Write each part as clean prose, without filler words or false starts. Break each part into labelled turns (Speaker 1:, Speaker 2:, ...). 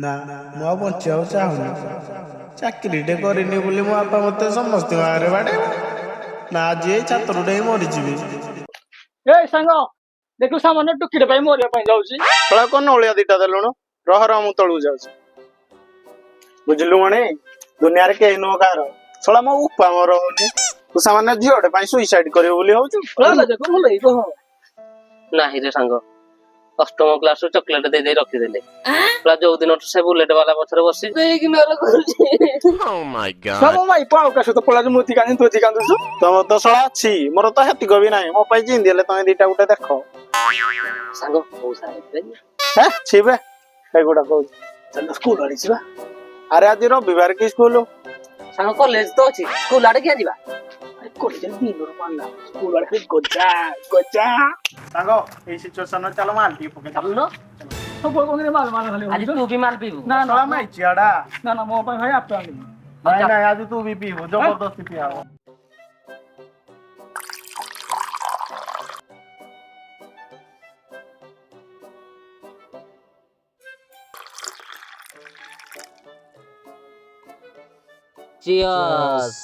Speaker 1: ନା ମୁଁ ଆଉ ବଞ୍ଚିବାକୁ ଚାହୁଁନି। ଚାକିରିଟେ କରିନି ବୋଲି ମୋ ବାପା ମତେ ସମସ୍ତଙ୍କ ଆଗରେ ବାଡ଼େଇବ। ନା ଆଜି ଏଇ ଛାତରୁଟେ ହିଁ ମରିଯିବି।
Speaker 2: ଏ ସାଙ୍ଗ ଦେଖୁ ସାମାନ୍ୟ ଟୁକିଟେ ପାଇଁ ମରିବା ପାଇଁ ଯାଉଛି।
Speaker 1: ଶଳା କଣ ଅଳିଆ ଦିଟା ଦେଲୁଣୁ। ରହ ରହ ମୁଁ ତଳକୁ ଯାଉଛି। ବୁଝିଲୁ ମଣି ଦୁନିଆରେ କେହି ନୁହଁ କାହାର। ଶଳା ମୋ ଉପା ମୋର ହଉନି। ତୁ ସାମାନ୍ୟ ଝିଅଟେ ପାଇଁ ସୁଇସାଇଡ କରିବୁ ବୋଲି ହଉଛୁ।
Speaker 3: ନାହିଁ ରେ ସାଙ୍ଗ, ଅଷ୍ଟମ କ୍ଲାସରୁ ଚକୋଲେଟ ଦେଇ ରଖିଦେଲେ। ଯୋଉ ଦିନଠୁ ସେ ବୁଲେଟ ବାଲା ପଛରେ ବସି
Speaker 2: ସବୁ ମାଇ ପାଉକା ସହିତ ପଳାଛୁ ମୁତି କାନ୍ଦି ତୋତି କାନ୍ଦୁଛୁ।
Speaker 1: ତମର ତ ଶଳା ଅଛି, ମୋର ତ ହେତିକ ବି ନାହିଁ। ମୋ ପାଇଁ ଜିନ୍ଦି ହେଲେ ତମେ ଦିଟା ଗୋଟେ ଦେଖ।
Speaker 3: ସାଙ୍ଗ
Speaker 1: ଛିବେ ଏଗୁଡା କହୁଛି।
Speaker 2: ଚାଲ ସ୍କୁଲ ଆଡେ ଯିବା।
Speaker 1: ଆରେ ଆଜି ରବିବାର କି ସ୍କୁଲ?
Speaker 3: ସାଙ୍ଗ କଲେଜ ତ ଅଛି, ସ୍କୁଲ ଆଡେ କିଆ ଯିବା?
Speaker 2: ସ୍କୁଲ ଆଡେ ଗଜା ଗଜା
Speaker 1: ସାଙ୍ଗ ଏଇ ସିଚୁଏସନରେ ଚାଲ ମାଲ ଟିକେ ପକେଇ
Speaker 3: ଚାଲୁନ।
Speaker 2: ସବୁବେଳେ ମାଲ ମାଲ ଖାଲି
Speaker 3: ଆଜି ତୁ ବି ମାଲ ପିଇବୁ?
Speaker 2: ନା
Speaker 1: ଶଳା ମାଇଚିଆଡା।
Speaker 2: ନା ନା ମୋ ପାଇଁ ଭାଇ ଆପେ ଆଣିବି।
Speaker 1: ନାଇଁ ନାଇଁ ଆଜି ତୁ ବି ପିଇବୁ, ଜବରଦସ୍ତି ପିଆ ହବ।
Speaker 3: ଚିୟର୍ସ।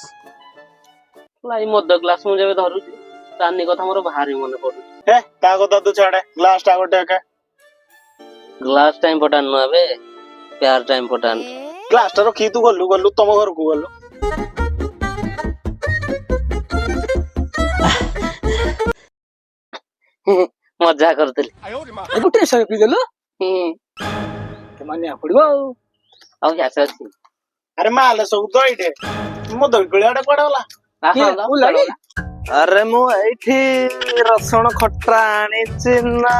Speaker 3: ଏଇ ମଦ ଗ୍ଲାସ ମୁଁ ଯେବେ ଧରୁଛି ତାନି କଥା ମୋର ଭାରି ମନେ ପଡୁଛି।
Speaker 1: ହେ ତା କଥା ତୁ ଛାଡେ, ଗ୍ଲାସ ଟା ଗୋଟେ ଏକା।
Speaker 3: ଗ୍ଲାସ ଟା ଇମ୍ପୋର୍ଟାଣ୍ଟ ନୁହେଁ ବେ, ପ୍ୟାର ଟା ଇମ୍ପୋର୍ଟାଣ୍ଟ।
Speaker 1: ଗ୍ଲାସ ଟା ରଖି ତୁ ଗଲୁ ତମ ଘରକୁ ଗଲୁ।
Speaker 3: ମଜା କରୁଥିଲି।
Speaker 2: ଗୋଟେ ହିସାବରେ ପିଇଦେଲୁ ମାନିବାକୁ ପଡିବ ଆଉ।
Speaker 3: ଆଉ ଗ୍ୟାସ ଅଛି?
Speaker 1: ଆରେ ମାଲ ସବୁ ତ ଏଇଠି। ମୋ ଦୈକଳିଆଟା କୁଆଡେ ଗଲା? ଆରେ ମୁଁ ଏଇଠି ରସୁଣ ଖଟା ଆଣିଛି ନା।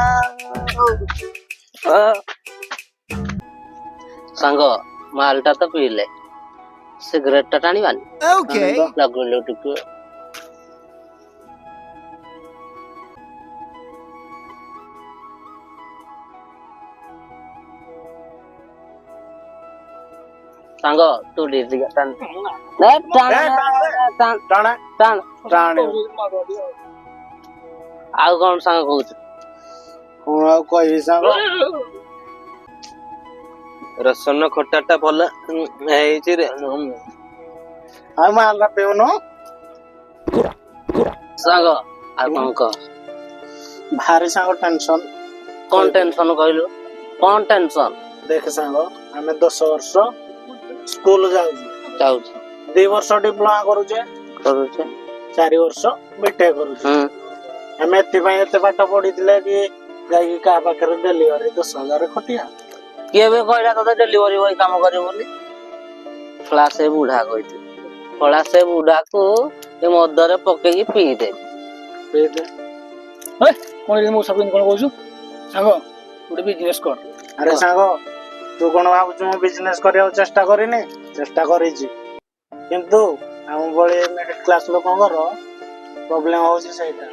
Speaker 3: ସାଙ୍ଗ ମାଲ ଟା ତ ପିଇଲେ, ସିଗାରେଟ ଟା ଟାଣିବାନି? ଲଗେଇଲୁ ଟିକେ। ସାଙ୍ଗ ତୁ ଟିକେ ଟାଣ। ଆଉ କଣ ସାଙ୍ଗ କହୁଛୁ?
Speaker 1: କଣ ଆଉ କହିବି ସାଙ୍ଗ?
Speaker 3: ରସୁଣ ଖଟା ଟା ଭଲ ହେଇଛି ରେ।
Speaker 1: ଆଉ ମାଲଟା ପିଉନୁ
Speaker 3: ସାଙ୍ଗ। ଆଉ କଣ କହ?
Speaker 1: ଭାରି ସାଙ୍ଗ ଟେନସନ।
Speaker 3: କଣ ଟେନସନ କହିଲୁ? କଣ ଟେନସନ?
Speaker 1: ଦେଖ ସାଙ୍ଗ, ଆମେ 10 ବର୍ଷ ସ୍କୁଲ ଯାଉଛୁ, 2 ବର୍ଷ ଡିପ୍ଲୋମା କରୁଛେ, 4 ବର୍ଷ ବିଟେକ୍ କରୁଛେ। ଆମେ ଏଥିପାଇଁ ଏତେ ପାଠ ପଢିଥିଲେ କି ଯାଇକି କାହା ପାଖରେ ଡେଲିଭରି 10,000 ଖଟିଆ?
Speaker 3: କିଏ ବି କହିଲା ତତେ ଡେଲିଭରି ବୟ କାମ କରିବ ବୋଲି? ସେ ବୁଢା କହିଛି। ସେ ବୁଢାକୁ ଏ ମଦରେ ପକେଇକି ପିଇଦେ।
Speaker 2: କଣ ମୋ ସବୁ କଣ କହୁଛୁ? ସାଙ୍ଗ ଗୋଟେ ବିଜନେସ କର।
Speaker 1: ଆରେ ସାଙ୍ଗ ତୁ କଣ ଭାବୁଛୁ ମୁଁ ବିଜନେସ କରିବାକୁ ଚେଷ୍ଟା କରିନି? ଚେଷ୍ଟା କରିଛି, କିନ୍ତୁ ଆମ ଭଳି ମିଡିଲ କ୍ଲାସ ଲୋକଙ୍କର ପ୍ରୋବ୍ଲେମ ହଉଛି ସେଇଟା।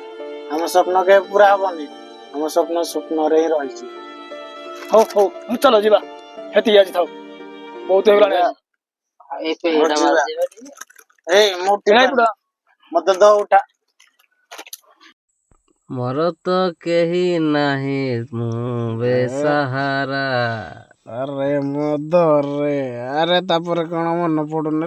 Speaker 1: ଆମ ସ୍ୱପ୍ନ କେବେ ପୁରା ହବନି। ଆମ ସ୍ୱପ୍ନ ସ୍ୱପ୍ନରେ ହିଁ ରହିଛି।
Speaker 2: ହଉ ଚାଲ ଯିବା। ହେତିକି ଆଜି ଥାଉ, ବହୁତ ହେଇଗଲାଣି।
Speaker 1: ମତେ ଦ ଉଠା।
Speaker 3: ମୋର ତ କେହି ନାହିଁ, ମୁଁ ବେସାହାରା।
Speaker 1: ଆରେ ମଦ ରେ। ଆରେ ତାପରେ କଣ ମନେ ପଡୁନି?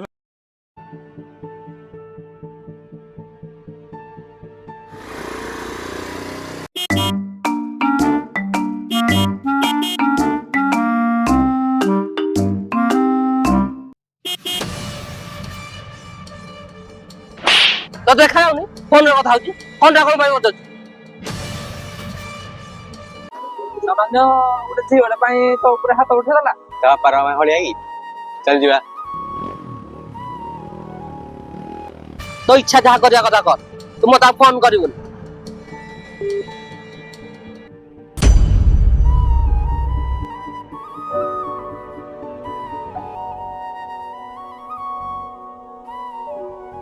Speaker 3: ତ ଦେଖା ଯାଉନି, ଫୋନରେ କଥା ହଉଛି। ଫୋନଟା କଣ ପାଇଁ ବଜାଉଛି?
Speaker 2: ସାମାନ୍ୟ ଗୋଟେ ଝିଅଟା ପାଇଁ ତୋ ଉପରେ ହାତ ଉଠେଇଦେଲା।
Speaker 4: ତା ବାପାର ଆମେ ହଳିଆ କି? ଚାଲ ଯିବା।
Speaker 3: ତୋ ଇଚ୍ଛା ଯାହା କରିବା କଥା କର, ତୁ ମତେ ଆଉ ଫୋନ କରିବୁନି।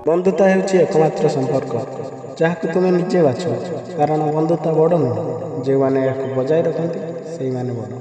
Speaker 1: ବନ୍ଧୁତା ହେଉଛି ଏକମାତ୍ର ସମ୍ପର୍କ ଯାହାକୁ ତୁମେ ନିଜେ ବାଛ। କାରଣ ବନ୍ଧୁତା ବଡ଼ ନୁହେଁ, ଯେଉଁମାନେ ଏହାକୁ ବଜାୟ ରଖନ୍ତି ସେଇମାନେ ବଡ଼।